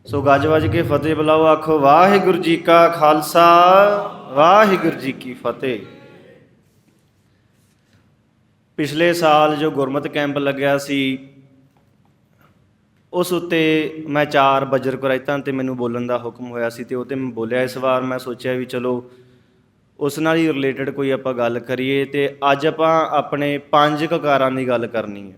सो गज वज के फतेह बुलाओ, आखो वाहिगुरू जी का खालसा वाहिगुरू जी की फतेह। पिछले साल जो गुरमत कैंप लग्या सी उस उत्ते मैं 4 बजर कुराइतां ते मैनूं बोलण दा हुक्म होया सी ते उह ते मैं बोलिया। इस वार मैं सोचिया भी चलो उस नाल ही रिलेटिड कोई आपां गल करिए ते अज आपां अपने 5 ककारां दी गल करनी है।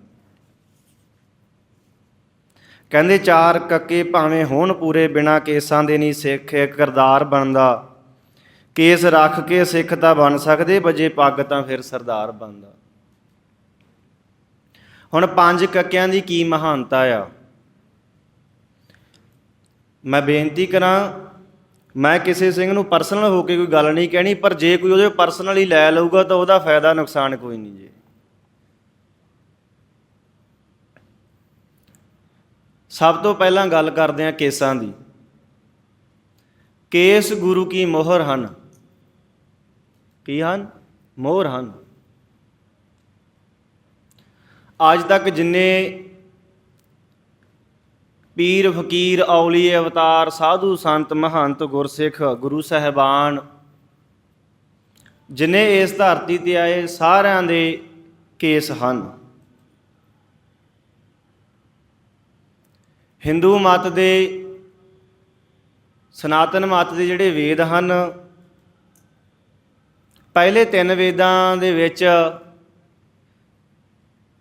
कहंदे 4 कक्के भावें होण पूरे, बिना केसां दे नहीं सिख एक करदार बनदा। केस रख के सिख तां बन सकदे, बजे पग तां फिर सरदार बनदा। हुण 5 कक्कियां दी की महानता आ, मैं बेनती करा। मैं किसी सिंह नूं परसनल होकर कोई गल नहीं कहनी, पर जे कोई उहदे परसनली लै लऊगा तो उहदा फायदा नुकसान कोई नहीं जी। सब तो पहलां गल करदे हां केसां दी। केस गुरु की मोहर हन। की हन? मोहर हन। अज तक जिन्ने पीर फकीर औलीए अवतार साधु संत महंत गुरसिख गुरु साहिबान जिन्हें इस धरती ते आए सारिਆਂ ਦੇ केस ਹਨ। हिंदू मत दे सनातन मत ਦੇ ਜਿਹੜੇ वेद ਹਨ, पहले 3 वेदां ਦੇ ਵਿੱਚ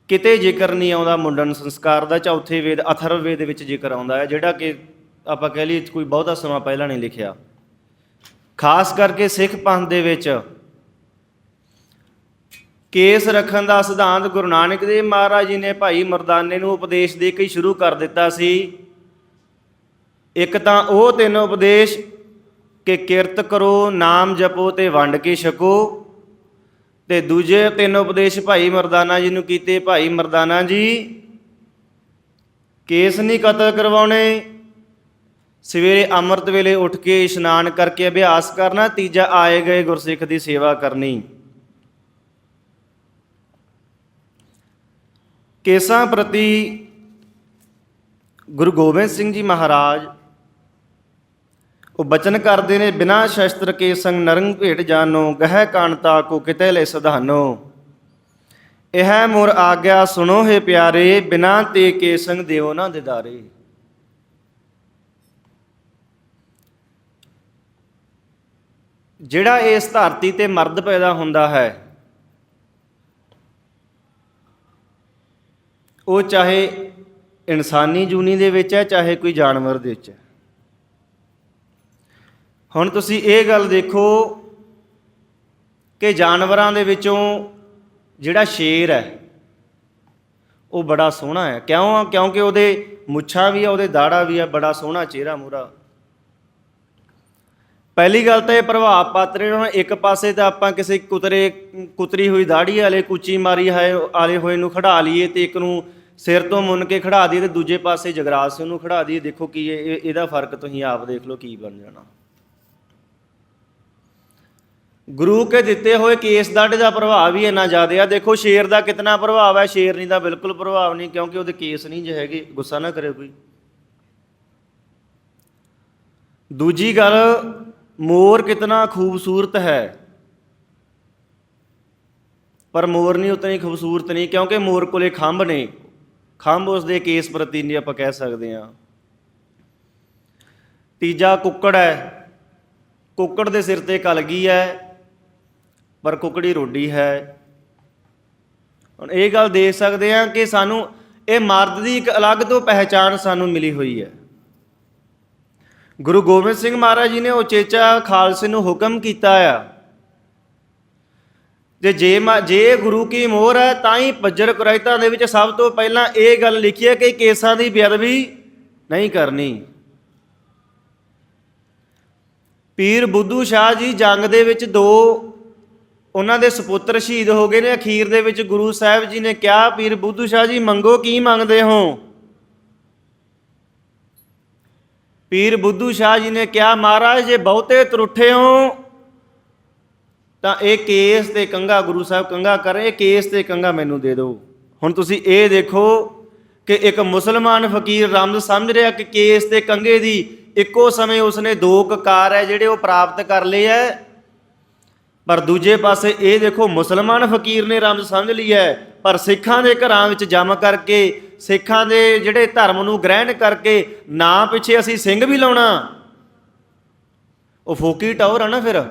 किते जिक्र नहीं आता मुंडन संस्कार का। चौथे वेद अथर्व वेद ਵਿੱਚ जिक्र आता है, जोड़ा कि आप कह लीए कोई बहुता समा पहला नहीं लिखिया। खास करके सिख पंथ ਦੇ ਵਿੱਚ केस रखन का सिद्धांत गुरु नानक देव महाराज जी ने भाई मरदाने नूं उपदेश दे के शुरू कर दिता सी। एक तां ਉਹ 3 उपदेश कि किरत करो, नाम जपो ते वंड के छको, ते दूजे 3 उपदेश भाई मरदाना जी नूं कीते। भाई मरदाना जी केस नहीं कतल करवाने, सवेरे अमृत वेले उठ के इशनान करके अभ्यास करना, तीजा आए गए गुरसिख की सेवा करनी। केसां प्रति गुरु गोबिंद सिंह जी महाराज वो बचन करते हैं, बिना शस्त्र के संग नरंग भेट जानो, गह कानता को किते ले सधानो। यह मोर आग्या सुनो है प्यारे, बिना ते के संग देवो ना दिदारे। जिहड़ा इस धरती ते मर्द पैदा हुंदा है, वो चाहे इंसानी जूनी दे विच है, चाहे कोई जानवर दे विच है। हुण तुसीं ये गल देखो कि जानवरां दे विचों जिहड़ा शेर है वो बड़ा सोहना है। क्यों? क्योंकि उहदे मुच्छां भी है, उहदे दाड़ा भी है, बड़ा सोहना चेहरा मूहरा। पहली गल तो यह प्रभाव पात्र एक पासे तो आपां किसी कुतरी हुई दाड़ी वाले कूची मारी है आले होए नूं खड़ा लीए, तो एक नूं सिर तो मुन के खड़ा दीए, तो दूजे पासे जगराज सिंह नूं खड़ा दीए। देखो की इहदा फर्क तुसीं आप देख लो की बन जाना। गुरु के दिते हुए केस दाढ़े का प्रभाव ही इन्ना ज़्यादा है। देखो शेर का कितना प्रभाव है, शेरनी का बिल्कुल प्रभाव नहीं, क्योंकि वो केस नहीं जो है। गुस्सा ना करे कोई। दूजी गल, मोर कितना खूबसूरत है, पर मोर नहीं उतनी खूबसूरत नहीं, क्योंकि मोर कोले खंभ ने, खंभ उसके केस प्रति नहीं आप कह सकते हैं। तीजा कुक्कड़ है, कुक्कड़ के सिर ते कलगी है, पर कुकड़ी रोडी है। हुण ये गल देख सकते हैं कि सानू ये मर्द की एक अलग तो पहचान सानू मिली हुई है। गुरु गोबिंद सिंह महाराज जी ने उचेचा खालसे नूं हुक्म किया है, जे गुरु की मोहर है तां ही पज्जर कुराइतां दे विच सब तो पहलां ये गल लिखी है कि केसां की बेअदबी नहीं करनी। पीर बुद्धू शाह जी जंग दे विच 2 उन्हां दे सपुत्र शहीद हो गए ने। अखीर दे विच गुरु साहिब जी ने कहा, पीर बुद्धू शाह जी मंगो की मंगदे हो? पीर बुद्धू शाह जी ने कहा, महाराज जे बहुते त्रुठे हो तो ये केस ते कंघा, गुरु साहब कंघा कर, केस ते कंघा मैनू दे दो। हुण तुसीं ये देखो ਕਿ ਇੱਕ ਮੁਸਲਮਾਨ ਫਕੀਰ ਰਮਜ਼ ਸਮਝ ਰਿਹਾ ਕਿ ਕੇਸ ਤੇ ਕੰਘੇ ਦੀ ਇੱਕੋ ਸਮੇਂ ਉਸਨੇ 2 ਕਕਾਰ ਹੈ ਜਿਹੜੇ ਉਹ ਪ੍ਰਾਪਤ ਕਰ ਲਏ ਹੈ। ਪਰ ਦੂਜੇ ਪਾਸੇ ਇਹ ਦੇਖੋ, ਮੁਸਲਮਾਨ ਫਕੀਰ ਨੇ ਰਮਜ਼ ਸਮਝ ਲਈ ਹੈ, ਪਰ ਸਿੱਖਾਂ ਦੇ ਘਰਾਂ ਵਿੱਚ ਜੰਮ ਕਰਕੇ, ਸਿੱਖਾਂ ਦੇ ਜਿਹੜੇ ਧਰਮ ਨੂੰ ਗ੍ਰਹਿਣ ਕਰਕੇ ਨਾ ਪਿੱਛੇ ਅਸੀਂ ਸਿੰਘ ਵੀ ਲਾਉਣਾ, ਉਹ ਫੋਕੀ ਟੌਰ ਆ ਨਾ। ਫਿਰ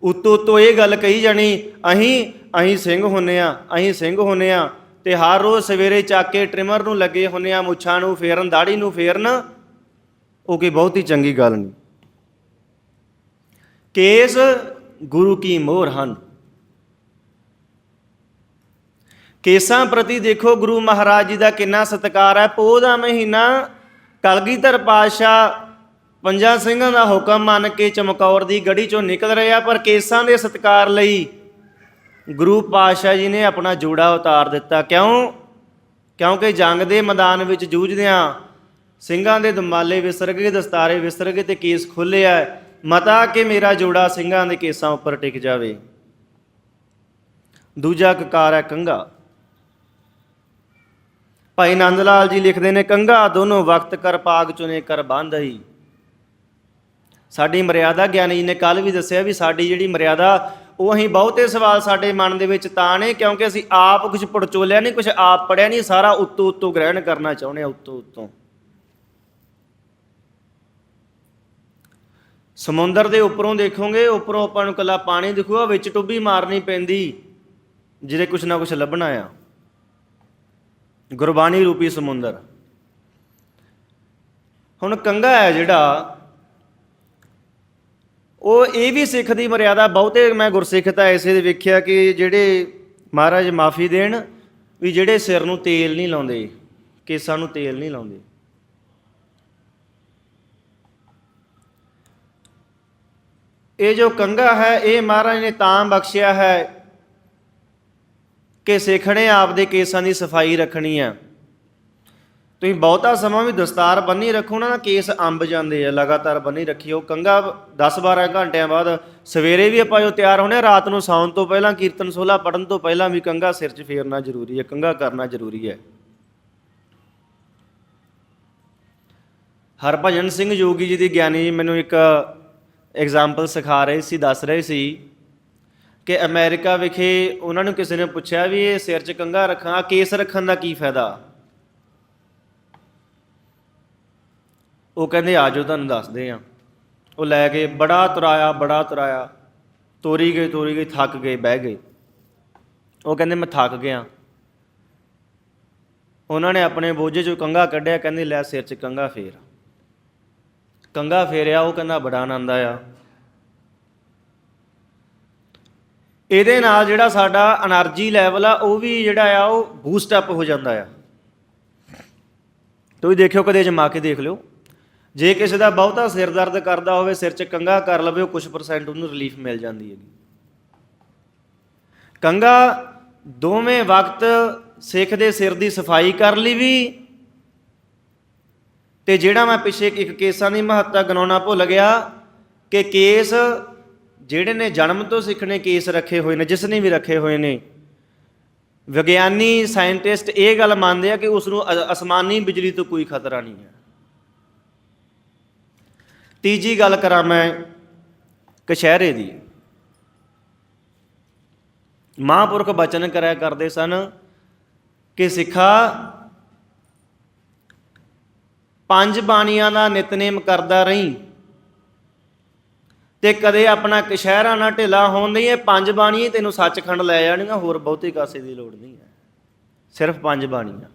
ਉੱਤੋਂ ਇਹ ਗੱਲ ਕਹੀ ਜਾਣੀ, ਅਸੀਂ ਸਿੰਘ ਹੁੰਨੇ ਆ, ਅਸੀਂ ਸਿੰਘ ਹੁੰਨੇ ਆ, ਤੇ ਹਰ ਰੋਜ਼ ਸਵੇਰੇ ਚੱਕ ਕੇ ਟ੍ਰਿਮਰ ਨੂੰ ਲੱਗੇ ਹੁੰਨੇ ਆ, ਮੁੱਛਾਂ ਨੂੰ ਫੇਰਨ, ਦਾੜੀ ਨੂੰ ਫੇਰਨ। ਉਹ ਕੋਈ ਬਹੁਤੀ ਚੰਗੀ ਗੱਲ ਨਹੀਂ। ਕੇਸ ਗੁਰੂ ਕੀ ਮੋਹਰ ਹਨ। ਕੇਸਾਂ ਪ੍ਰਤੀ ਦੇਖੋ ਗੁਰੂ ਮਹਾਰਾਜ ਜੀ ਦਾ ਕਿੰਨਾ ਸਤਿਕਾਰ ਹੈ। ਪੋਹ ਦਾ ਮਹੀਨਾ ਕਲਗੀਧਰ ਪਾਤਸ਼ਾਹ 5 ਸਿੰਘਾਂ ਦਾ ਹੁਕਮ ਮੰਨ ਕੇ ਚਮਕੌਰ ਦੀ ਗੜੀ ਚੋਂ ਨਿਕਲ ਰਿਹਾ, ਪਰ ਕੇਸਾਂ ਦੇ ਸਤਿਕਾਰ ਲਈ ਗੁਰੂ ਪਾਤਸ਼ਾਹ ਜੀ ਨੇ ਆਪਣਾ ਜੋੜਾ ਉਤਾਰ ਦਿੱਤਾ। ਕਿਉਂਕਿ ਜੰਗ ਦੇ ਮੈਦਾਨ ਵਿੱਚ ਜੂਝਦਿਆਂ ਸਿੰਘਾਂ ਦੇ ਦਮਾਲੇ ਵਿਸਰ ਗਏ, ਦਸਤਾਰੇ ਵਿਸਰ ਗਏ, ਤੇ ਕੇਸ ਖੁੱਲ੍ਹਿਆ। ਮਤਾ ਕਿ ਮੇਰਾ ਜੋੜਾ ਸਿੰਘਾਂ ਦੇ ਕੇਸਾਂ ਉੱਪਰ ਟਿਕ ਜਾਵੇ। ਦੂਜਾ ਕਕਾਰ ਹੈ ਕੰਘਾ। ਭਾਈ ਨੰਦ ਲਾਲ ਜੀ ਲਿਖਦੇ ਨੇ, ਕੰਘਾ ਦੋਨੋਂ ਵਕਤ ਕਰ ਪਾਗ ਚੁਨੇ ਕਰ ਬੰਧਈ। ਸਾਡੀ ਮਰਿਆਦਾ ਗਿਆਨੀ ਜੀ ਨੇ ਕੱਲ੍ਹ ਵੀ ਦੱਸਿਆ ਵੀ ਸਾਡੀ ਜਿਹੜੀ ਮਰਿਆਦਾ, ਉਹ ਅਸੀਂ ਬਹੁਤੇ ਸਵਾਲ ਸਾਡੇ ਮਨ ਦੇ ਵਿੱਚ ਤਾਂ ਨੇ ਕਿਉਂਕਿ ਅਸੀਂ ਆਪ ਕੁਛ ਪੜਚੋਲਿਆ ਨਹੀਂ, ਕੁਛ ਆਪ ਪੜ੍ਹਿਆ ਨਹੀਂ, ਸਾਰਾ ਉੱਤੋਂ ਗ੍ਰਹਿਣ ਕਰਨਾ ਚਾਹੁੰਦੇ ਹਾਂ, ਉੱਤੋਂ। ਸਮੁੰਦਰ ਦੇ ਉੱਪਰੋਂ ਦੇਖੋਗੇ, ਉੱਪਰੋਂ ਆਪਾਂ ਨੂੰ ਇਕੱਲਾ ਪਾਣੀ ਦਿਖੂਗਾ, ਵਿੱਚ ਟੁੱਬੀ ਮਾਰਨੀ ਪੈਂਦੀ ਜਿਹਦੇ ਕੁਛ ਨਾ ਕੁਛ ਲੱਭਣਾ ਆ। ਗੁਰਬਾਣੀ ਰੂਪੀ ਸਮੁੰਦਰ। ਹੁਣ ਕੰਘਾ ਹੈ ਜਿਹੜਾ, ਉਹ ਇਹ ਵੀ ਸਿੱਖ ਦੀ ਮਰਿਆਦਾ। ਬਹੁਤੇ ਮੈਂ ਗੁਰਸਿੱਖ ਤਾਂ ਐਸੇ ਦੇ ਵੇਖਿਆ ਕਿ ਜਿਹੜੇ ਮਹਾਰਾਜ ਮਾਫੀ ਦੇਣ ਵੀ ਜਿਹੜੇ ਸਿਰ ਨੂੰ ਤੇਲ ਨਹੀਂ ਲਾਉਂਦੇ, ਕੇਸਾਂ ਨੂੰ ਤੇਲ ਨਹੀਂ ਲਾਉਂਦੇ। ਇਹ ਜੋ ਕੰਘਾ ਹੈ ਇਹ ਮਹਾਰਾਜ ਨੇ ਤਾਂ ਬਖਸ਼ਿਆ ਹੈ ਕਿ ਸਿੱਖ ਨੇ ਆਪਦੇ ਕੇਸਾਂ ਦੀ ਸਫਾਈ ਰੱਖਣੀ ਹੈ। ਤੁਸੀਂ ਬਹੁਤਾ ਸਮਾਂ ਵੀ ਦਸਤਾਰ ਬੰਨੀ ਰੱਖੋ ਨਾ, ਕੇਸ ਅੰਬ ਜਾਂਦੇ ਆ। ਲਗਾਤਾਰ ਬੰਨੀ ਰੱਖਿਓ। ਕੰਘਾ 10-12 ਘੰਟਿਆਂ ਬਾਅਦ, ਸਵੇਰੇ ਵੀ ਆਪਾਂ ਜੋ ਤਿਆਰ ਹੋਣੇ, ਰਾਤ ਨੂੰ ਸੌਣ ਤੋਂ ਪਹਿਲਾਂ, ਕੀਰਤਨ ਸੋਹਲਾ ਪੜ੍ਹਨ ਤੋਂ ਪਹਿਲਾਂ ਵੀ ਕੰਘਾ ਸਿਰ 'ਚ ਫੇਰਨਾ ਜ਼ਰੂਰੀ ਹੈ, ਕੰਘਾ ਕਰਨਾ ਜ਼ਰੂਰੀ ਹੈ। ਹਰਭਜਨ ਸਿੰਘ ਯੋਗੀ ਜੀ ਦੀ ਗਿਆਨੀ ਜੀ ਮੈਨੂੰ ਇੱਕ ਐਗਜ਼ਾਮਪਲ ਸਿਖਾ ਰਹੇ ਸੀ, ਦੱਸ ਰਹੇ ਸੀ ਕਿ ਅਮਰੀਕਾ ਵਿਖੇ ਉਹਨਾਂ ਨੂੰ ਕਿਸੇ ਨੇ ਪੁੱਛਿਆ ਵੀ ਇਹ ਸਿਰ 'ਚ ਕੰਘਾ ਰੱਖਾਂ, ਕੇਸ ਰੱਖਣ ਦਾ ਕੀ ਫਾਇਦਾ? ਉਹ ਕਹਿੰਦੇ ਆ ਜਾਓ ਤੁਹਾਨੂੰ ਦੱਸਦੇ ਹਾਂ। ਉਹ ਲੈ ਕੇ ਬੜਾ ਤੁਰਾਇਆ, ਤੋਰੀ ਗਏ, ਥੱਕ ਗਏ, ਬਹਿ ਗਏ। ਉਹ ਕਹਿੰਦੇ ਮੈਂ ਥੱਕ ਗਿਆ। ਉਹਨਾਂ ਨੇ ਆਪਣੇ ਬੋਝੇ 'ਚੋਂ ਕੰਘਾ ਕੱਢਿਆ, ਕਹਿੰਦੇ ਲੈ ਸਿਰ 'ਚ ਕੰਘਾ ਫੇਰ। ਕੰਘਾ ਫੇਰਿਆ, ਉਹ ਕਹਿੰਦਾ ਬੜਾ ਆਨੰਦ ਆਇਆ। ਇਹਦੇ ਨਾਲ ਜਿਹੜਾ ਸਾਡਾ ਐਨਰਜੀ ਲੈਵਲ ਆ ਉਹ ਵੀ ਜਿਹੜਾ ਆ ਉਹ ਬੂਸਟ ਅਪ ਹੋ ਜਾਂਦਾ ਆ। ਤੁਸੀਂ ਦੇਖਿਓ, ਕਦੇ ਜਮਾ ਕੇ ਦੇਖ ਲਿਓ। ਜੇ ਕਿਸੇ ਦਾ ਬਹੁਤਾ ਸਿਰ ਦਰਦ ਕਰਦਾ ਹੋਵੇ, ਸਿਰ 'ਚ ਕੰਘਾ ਕਰ ਲਵੇ, ਉਹ ਕੁਛ % ਉਹਨੂੰ ਰਿਲੀਫ ਮਿਲ ਜਾਂਦੀ ਹੈਗੀ। ਕੰਘਾ ਦੋਵੇਂ ਵਕਤ ਸਿੱਖ ਦੇ ਸਿਰ ਦੀ ਸਫਾਈ ਕਰ ਲਈ ਵੀ, ਤੇ ਜਿਹੜਾ ਮੈਂ ਪਿੱਛੇ ਇੱਕ ਕੇਸਾਂ ਦੀ ਮਹੱਤਤਾ ਗਿਣਾਉਣਾ ਭੁੱਲ ਗਿਆ ਕਿ ਕੇਸ ਜਿਹੜੇ ਨੇ ਜਨਮ ਤੋਂ ਸਿੱਖ ਨੇ ਕੇਸ ਰੱਖੇ ਹੋਏ ਨੇ, ਜਿਸ ਨੇ ਵੀ ਰੱਖੇ ਹੋਏ ਨੇ, ਵਿਗਿਆਨੀ ਸਾਇੰਟਿਸਟ ਇਹ ਗੱਲ ਮੰਨਦੇ ਆ ਕਿ ਉਸ ਨੂੰ ਅਸਮਾਨੀ ਬਿਜਲੀ ਤੋਂ ਕੋਈ ਖਤਰਾ ਨਹੀਂ ਹੈ। ਤੀਜੀ ਗੱਲ ਕਰਾਂ ਮੈਂ ਕਛਹਿਰੇ ਦੀ। ਮਹਾਂਪੁਰਖ ਬਚਨ ਕਰਿਆ ਕਰਦੇ ਸਨ ਕਿ ਸਿੱਖਾ 5 ਬਾਣੀਆਂ ਦਾ ਨਿਤਨੇਮ ਕਰਦਾ ਰਹੀਂ ਤੇ ਕਦੇ ਆਪਣਾ ਕਛਹਿਰਾ ਨਾ ਢਿੱਲਾ ਹੋਣ ਦੇਈਂ। ਇਹ 5 ਬਾਣੀਆਂ ਤੈਨੂੰ ਸੱਚਖੰਡ ਲੈ ਜਾਣੀਆਂ, ਹੋਰ ਬਹੁਤੀ ਕਾਸੇ ਦੀ ਲੋੜ ਨਹੀਂ ਹੈ, ਸਿਰਫ 5 ਬਾਣੀਆਂ।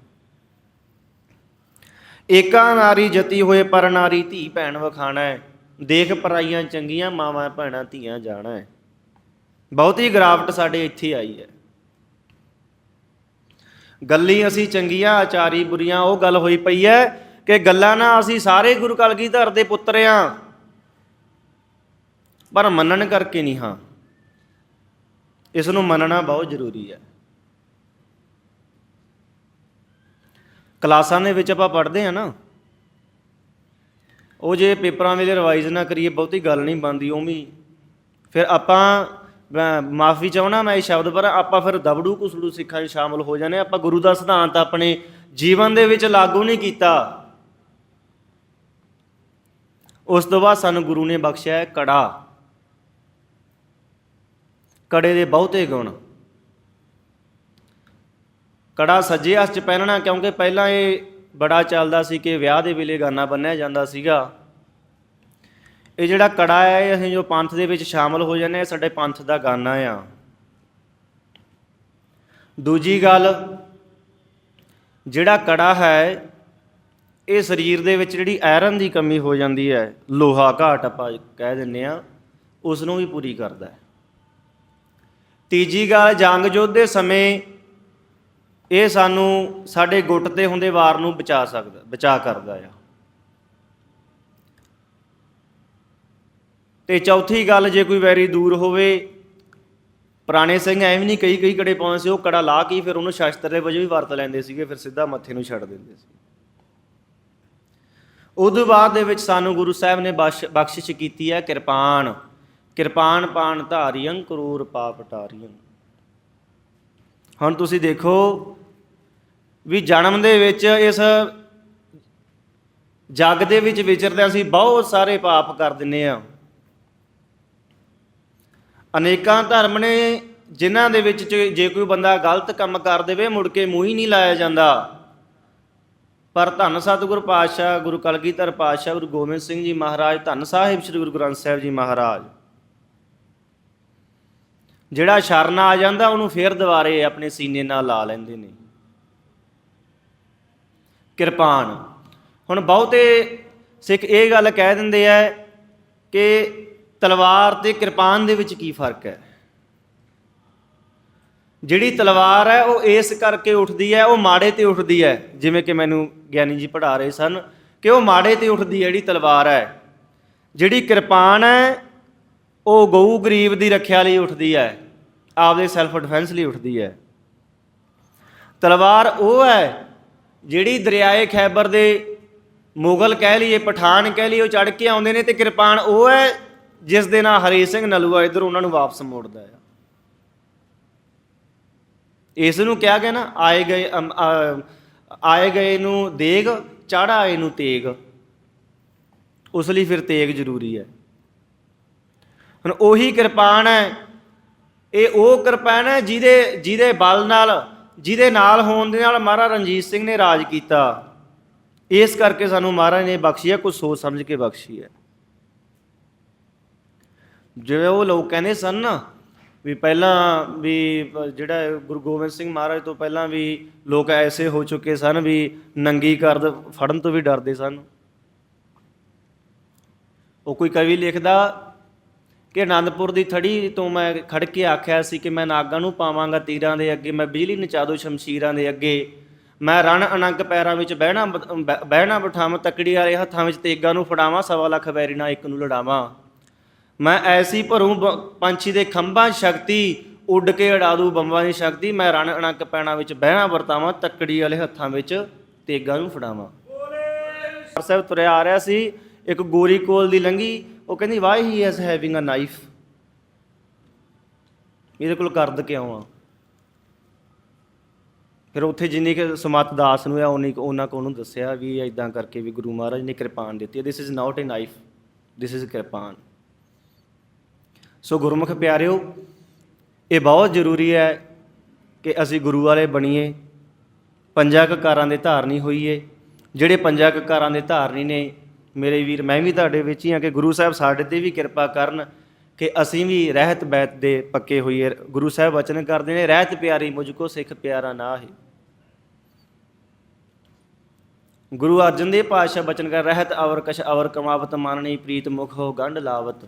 ਏਕਾ ਨਾਰੀ ਜਤੀ ਹੋਏ ਪਰ ਨਾਰੀ ਧੀ ਭੈਣ ਵਖਾਣਾ ਹੈ, ਦੇਖ ਪਰਾਈਆਂ ਚੰਗੀਆਂ ਮਾਵਾਂ ਭੈਣਾਂ ਧੀਆਂ ਜਾਣਾ ਹੈ। ਬਹੁਤੀ ਗਿਰਾਵਟ ਸਾਡੇ ਇੱਥੇ ਆਈ ਹੈ। ਗੱਲੀ ਅਸੀਂ ਚੰਗੀਆਂ ਆਚਾਰੀ ਬੁਰੀਆਂ, ਉਹ ਗੱਲ ਹੋਈ ਪਈ ਹੈ ਕਿ ਗੱਲਾਂ ਨਾ ਅਸੀਂ ਸਾਰੇ ਗੁਰੂ ਕਲਗੀਧਰ ਦੇ ਪੁੱਤਰ ਹਾਂ, ਪਰ ਮੰਨਣ ਕਰਕੇ ਨਹੀਂ ਹਾਂ। ਇਸ ਨੂੰ ਮੰਨਣਾ ਬਹੁਤ ਜ਼ਰੂਰੀ ਹੈ। ਕਲਾਸਾਂ ਦੇ ਵਿੱਚ ਆਪਾਂ ਪੜ੍ਹਦੇ ਹਾਂ ਨਾ, ਉਹ ਜੇ ਪੇਪਰਾਂ ਵੇਲੇ ਰਿਵਾਈਜ਼ ਨਾ ਕਰੀਏ ਬਹੁਤੀ ਗੱਲ ਨਹੀਂ ਬਣਦੀ। ਉਵੇਂ ਫਿਰ ਆਪਾਂ, ਮਾਫੀ ਚਾਹੁੰਦਾ ਮੈਂ ਇਹ ਸ਼ਬਦ, ਪਰ ਆਪਾਂ ਫਿਰ ਦਬੜੂ ਕੁਸੜੂ ਸਿੱਖਾਂ 'ਚ ਸ਼ਾਮਲ ਹੋ ਜਾਂਦੇ। ਆਪਾਂ ਗੁਰੂ ਦਾ ਸਿਧਾਂਤ ਆਪਣੇ ਜੀਵਨ ਦੇ ਵਿੱਚ ਲਾਗੂ ਨਹੀਂ ਕੀਤਾ। ਉਸ ਤੋਂ ਬਾਅਦ ਸਾਨੂੰ ਗੁਰੂ ਨੇ ਬਖਸ਼ਿਆ ਹੈ ਕੜਾ। ਕੜੇ ਦੇ ਬਹੁਤੇ ਗੁਣ। ਕੜਾ ਸੱਜੇ ਹੱਥ 'ਚ ਪਹਿਨਣਾ, ਕਿਉਂਕਿ ਪਹਿਲਾਂ ਇਹ ਬੜਾ ਚੱਲਦਾ ਸੀ ਕਿ ਵਿਆਹ ਦੇ ਵੇਲੇ ਗਾਨਾ ਬੰਨ੍ਹਿਆ ਜਾਂਦਾ ਸੀਗਾ। ਇਹ ਜਿਹੜਾ ਕੜਾ ਹੈ, ਅਸੀਂ ਜੋ ਪੰਥ ਦੇ ਵਿੱਚ ਸ਼ਾਮਲ ਹੋ ਜਾਂਦੇ ਹਾਂ, ਸਾਡੇ ਪੰਥ ਦਾ ਗਾਨਾ ਆ। ਦੂਜੀ ਗੱਲ, ਜਿਹੜਾ ਕੜਾ ਹੈ ਇਹ ਸਰੀਰ ਦੇ ਵਿੱਚ ਜਿਹੜੀ ਆਇਰਨ ਦੀ ਕਮੀ ਹੋ ਜਾਂਦੀ ਹੈ, ਲੋਹਾ ਘਾਟ ਆਪਾਂ ਕਹਿ ਦਿੰਦੇ ਹਾਂ, ਉਸ ਨੂੰ ਵੀ ਪੂਰੀ ਕਰਦਾ ਹੈ। ਤੀਜੀ ਗੱਲ, ਜੰਗ ਯੁੱਧ ਦੇ ਸਮੇਂ ਇਹ ਸਾਨੂੰ ਸਾਡੇ ਗੁੱਟ 'ਤੇ ਹੁੰਦੇ ਵਾਰ ਨੂੰ ਬਚਾ ਕਰਦਾ ਆ। ਅਤੇ ਚੌਥੀ ਗੱਲ, ਜੇ ਕੋਈ ਵੈਰੀ ਦੂਰ ਹੋਵੇ, ਪੁਰਾਣੇ ਸਿੰਘ ਐਵੇਂ ਨਹੀਂ ਕਈ ਕੜੇ ਪਾਉਂਦੇ ਸੀ, ਉਹ ਕੜਾ ਲਾ ਕੇ ਫਿਰ ਉਹਨੂੰ ਸ਼ਸਤਰ ਦੇ ਵਜੋਂ ਵੀ ਵਰਤ ਲੈਂਦੇ ਸੀਗੇ, ਫਿਰ ਸਿੱਧਾ ਮੱਥੇ ਨੂੰ ਛੱਡ ਦਿੰਦੇ ਸੀ। ਉਦੋਂ ਬਾਅਦ ਦੇ ਵਿੱਚ ਸਾਨੂੰ ਗੁਰੂ ਸਾਹਿਬ ਨੇ ਬਖਸ਼ਿਸ਼ ਕੀਤੀ ਹੈ ਕਿਰਪਾਨ। ਕਿਰਪਾਨ ਪਾਣ ਧਾਰੀਅੰ ਕਰੂਰ ਪਾਪ ਟਾਰੀਅੰ। ਹੁਣ ਤੁਸੀਂ ਦੇਖੋ ਵੀ ਜਨਮ ਦੇ ਵਿੱਚ ਇਸ ਜੱਗ ਦੇ ਵਿੱਚ ਵਿਚਰਦੇ ਅਸੀਂ ਬਹੁਤ ਸਾਰੇ ਪਾਪ ਕਰ ਦਿੰਦੇ ਹਾਂ। ਅਨੇਕਾਂ ਧਰਮ ਨੇ ਜਿਨ੍ਹਾਂ ਦੇ ਵਿੱਚ ਜੇ ਕੋਈ ਬੰਦਾ ਗਲਤ ਕੰਮ ਕਰ ਦੇਵੇ ਮੁੜ ਕੇ ਮੂੰਹ ਹੀ ਨਹੀਂ ਲਾਇਆ ਜਾਂਦਾ। ਪਰ ਧੰਨ ਸਤਿਗੁਰ ਪਾਤਸ਼ਾਹ ਗੁਰੂ ਕਲਗੀਧਰ ਪਾਤਸ਼ਾਹ ਗੁਰੂ ਗੋਬਿੰਦ ਸਿੰਘ ਜੀ ਮਹਾਰਾਜ, ਧੰਨ ਸਾਹਿਬ ਸ੍ਰੀ ਗੁਰੂ ਗ੍ਰੰਥ ਸਾਹਿਬ ਜੀ ਮਹਾਰਾਜ, ਜਿਹੜਾ ਸ਼ਰਨ ਆ ਜਾਂਦਾ ਉਹਨੂੰ ਫਿਰ ਦੁਬਾਰੇ ਆਪਣੇ ਸੀਨੇ ਨਾਲ ਲਾ ਲੈਂਦੇ ਨੇ ਕਿਰਪਾਨ। ਹੁਣ ਬਹੁਤੇ ਸਿੱਖ ਇਹ ਗੱਲ ਕਹਿ ਦਿੰਦੇ ਆ ਕਿ ਤਲਵਾਰ ਅਤੇ ਕਿਰਪਾਨ ਦੇ ਵਿੱਚ ਕੀ ਫਰਕ ਹੈ। ਜਿਹੜੀ ਤਲਵਾਰ ਹੈ ਉਹ ਇਸ ਕਰਕੇ ਉੱਠਦੀ ਹੈ, ਉਹ ਮਾੜੇ 'ਤੇ ਉੱਠਦੀ ਹੈ। ਜਿਵੇਂ ਕਿ ਮੈਨੂੰ ਗਿਆਨੀ ਜੀ ਪੜ੍ਹਾ ਰਹੇ ਸਨ ਕਿ ਉਹ ਮਾੜੇ 'ਤੇ ਉੱਠਦੀ ਹੈ ਜਿਹੜੀ ਤਲਵਾਰ ਹੈ। ਜਿਹੜੀ ਕਿਰਪਾਨ ਹੈ ਉਹ ਗਊ ਗਰੀਬ ਦੀ ਰੱਖਿਆ ਲਈ ਉੱਠਦੀ ਹੈ, ਆਪਦੇ ਸੈਲਫ ਡਿਫੈਂਸ ਲਈ ਉੱਠਦੀ ਹੈ। ਤਲਵਾਰ ਉਹ ਹੈ ਜਿਹੜੀ ਦਰਿਆਏ ਖੈਬਰ ਦੇ ਮੁਗਲ ਕਹਿ ਲਈਏ, ਪਠਾਨ ਕਹਿ ਲਈਏ, ਉਹ ਚੜ੍ਹ ਕੇ ਆਉਂਦੇ ਨੇ, ਅਤੇ ਕਿਰਪਾਨ ਉਹ ਹੈ ਜਿਸ ਦੇ ਨਾਲ ਹਰੀ ਸਿੰਘ ਨਲੂਆ ਇੱਧਰ ਉਹਨਾਂ ਨੂੰ ਵਾਪਸ ਮੋੜਦਾ ਆ। ਇਸ ਨੂੰ ਕਿਹਾ ਗਿਆ ਨਾ, ਆਏ ਗਏ ਨੂੰ ਦੇਗ, ਚਾੜਾ ਆਏ ਨੂੰ ਤੇਗ। ਉਸ ਲਈ ਫਿਰ ਤੇਗ ਜ਼ਰੂਰੀ ਹੈ। ਹੁਣ ਉਹੀ ਕਿਰਪਾਨ ਹੈ, ਇਹ ਉਹ ਕਿਰਪਾਨ ਹੈ ਜਿਹਦੇ ਬਲ ਨਾਲ, ਜਿਹਦੇ ਨਾਲ ਹੋਣ ਦੇ ਨਾਲ ਮਹਾਰਾਜ ਰਣਜੀਤ ਸਿੰਘ ਨੇ ਰਾਜ ਕੀਤਾ। ਇਸ ਕਰਕੇ ਸਾਨੂੰ ਮਹਾਰਾਜ ਨੇ ਬਖਸ਼ੀ ਹੈ, ਕੁਛ ਸੋਚ ਸਮਝ ਕੇ ਬਖਸ਼ੀ ਹੈ। ਜਿਵੇਂ ਉਹ ਲੋਕ ਕਹਿੰਦੇ ਸਨ ਨਾ ਵੀ ਪਹਿਲਾਂ ਵੀ ਜਿਹੜਾ ਗੁਰੂ ਗੋਬਿੰਦ ਸਿੰਘ ਮਹਾਰਾਜ ਤੋਂ ਪਹਿਲਾਂ ਵੀ ਲੋਕ ਐਸੇ ਹੋ ਚੁੱਕੇ ਸਨ ਵੀ ਨੰਗੀ ਕਰਦ ਫੜਨ ਤੋਂ ਵੀ ਡਰਦੇ ਸਨ। ਉਹ ਕੋਈ ਕਵੀ ਲਿਖਦਾ ਕਿ ਆਨੰਦਪੁਰ ਦੀ ਥੜੀ ਤੋਂ ਮੈਂ ਖੜ ਕੇ ਆਖਿਆ ਸੀ ਕਿ ਮੈਂ ਨਾਗਾਂ ਨੂੰ ਪਾਵਾਂਗਾ ਤੀਰਾਂ ਦੇ ਅੱਗੇ, ਮੈਂ ਬਿਜਲੀ ਨਚਾ ਦੋ ਸ਼ਮਸ਼ੀਰਾਂ ਦੇ ਅੱਗੇ, ਮੈਂ ਰਣ ਅਨੰਕ ਪੈਰਾਂ ਵਿੱਚ ਬਹਿਣਾ ਬਿਠਾਵਾਂ, ਤਕੜੀ ਵਾਲੇ ਹੱਥਾਂ ਵਿੱਚ ਤੇਗਾਂ ਨੂੰ ਫੜਾਵਾਂ, 1.25 ਲੱਖ ਵੈਰੀ ਨਾਲ ਇੱਕ ਨੂੰ ਲੜਾਵਾਂ। ਮੈਂ ਐਸੀ ਭਰੂ ਪੰਛੀ ਦੇ ਖੰਭਾਂ ਸ਼ਕਤੀ, ਉੱਡ ਕੇ ਉਡਾ ਦੂ ਬੰਬਾਂ ਦੀ ਸ਼ਕਤੀ, ਮੈਂ ਰਣ ਅਣਕ ਪੈਣਾ ਵਿੱਚ ਬਹਿਣਾ ਵਰਤਾਵਾਂ, ਤੱਕੜੀ ਵਾਲੇ ਹੱਥਾਂ ਵਿੱਚ ਤੇਗਾਂ ਨੂੰ ਫੜਾਵਾਂ। ਸਾਹਿਬ ਤੁਰਿਆ ਆ ਰਿਹਾ ਸੀ, ਇੱਕ ਗੋਰੀ ਕੋਲ ਦੀ ਲੰਘੀ, ਉਹ ਕਹਿੰਦੀ why he is having a knife, ਇਹਦੇ ਕੋਲ ਕਰਦ ਕਿਉਂ ਆ। ਫਿਰ ਉੱਥੇ ਜਿੰਨੀ ਕਿ ਸੁਮਤ ਦਾਸ ਨੂੰ ਆ ਉਹਨਾਂ ਕੋਲ ਉਹਨੂੰ ਦੱਸਿਆ ਵੀ ਇੱਦਾਂ ਕਰਕੇ ਵੀ ਗੁਰੂ ਮਹਾਰਾਜ ਨੇ ਕਿਰਪਾਨ ਦਿੱਤੀ, this is not a knife, this is kirpan. So ਗੁਰਮੁਖ ਪਿਆਰਿਓ, ਇਹ ਬਹੁਤ ਜ਼ਰੂਰੀ ਹੈ ਕਿ ਅਸੀਂ ਗੁਰੂ ਵਾਲੇ ਬਣੀਏ, ਪੰਜਾਂ ਕਕਾਰਾਂ ਦੇ ਧਾਰਨੀ ਹੋਈਏ। ਜਿਹੜੇ ਪੰਜਾਂ ਕਕਾਰਾਂ ਦੇ ਧਾਰਨੀ ਨੇ ਮੇਰੇ ਵੀਰ, ਮੈਂ ਵੀ ਤੁਹਾਡੇ ਵਿੱਚ ਹੀ ਹਾਂ ਕਿ ਗੁਰੂ ਸਾਹਿਬ ਸਾਡੇ 'ਤੇ ਵੀ ਕਿਰਪਾ ਕਰਨ ਕਿ ਅਸੀਂ ਵੀ ਰਹਿਤ ਬੈਤ ਦੇ ਪੱਕੇ ਹੋਈਏ। ਗੁਰੂ ਸਾਹਿਬ ਵਚਨ ਕਰਦੇ ਨੇ, ਰਹਿਤ ਪਿਆਰੀ ਮੁਝ ਕੋ ਸਿੱਖ ਪਿਆਰਾ ਨਾ ਹੈ। ਗੁਰੂ ਅਰਜਨ ਦੇਵ ਪਾਤਸ਼ਾਹ ਬਚਨ ਕਰ, ਰਹਿਤ ਅਵਰ ਕਛ ਅਵਰ ਕਮਾਵਤ, ਮਾਨਣੀ ਪ੍ਰੀਤ ਮੁਖ ਹੋ ਗੰਢ ਲਾਵਤ।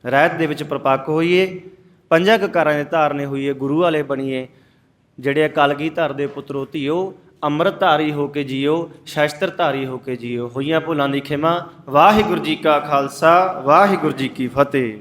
ਰਹਿਤ ਦੇ ਵਿੱਚ ਪ੍ਰਪੱਕ ਹੋਈਏ, ਪੰਜਾਂ ਕਕਾਰਾਂ ਦੇ ਧਾਰਨੇ ਹੋਈਏ, ਗੁਰੂ ਵਾਲੇ ਬਣੀਏ। ਜਿਹੜੇ ਕਲਗੀਧਰ ਦੇ ਪੁੱਤਰੋ ਧੀਓ, ਅੰਮ੍ਰਿਤ ਧਾਰੀ ਹੋ ਕੇ ਜੀਓ, ਸ਼ਸਤਰ ਧਾਰੀ ਹੋ ਕੇ ਜੀਓ। ਹੋਈਆਂ ਭੁੱਲਾਂ ਦੀ ਖਿਮਾ। ਵਾਹਿਗੁਰੂ ਜੀ ਕਾ ਖਾਲਸਾ, ਵਾਹਿਗੁਰੂ ਜੀ ਕੀ ਫਤਿਹ।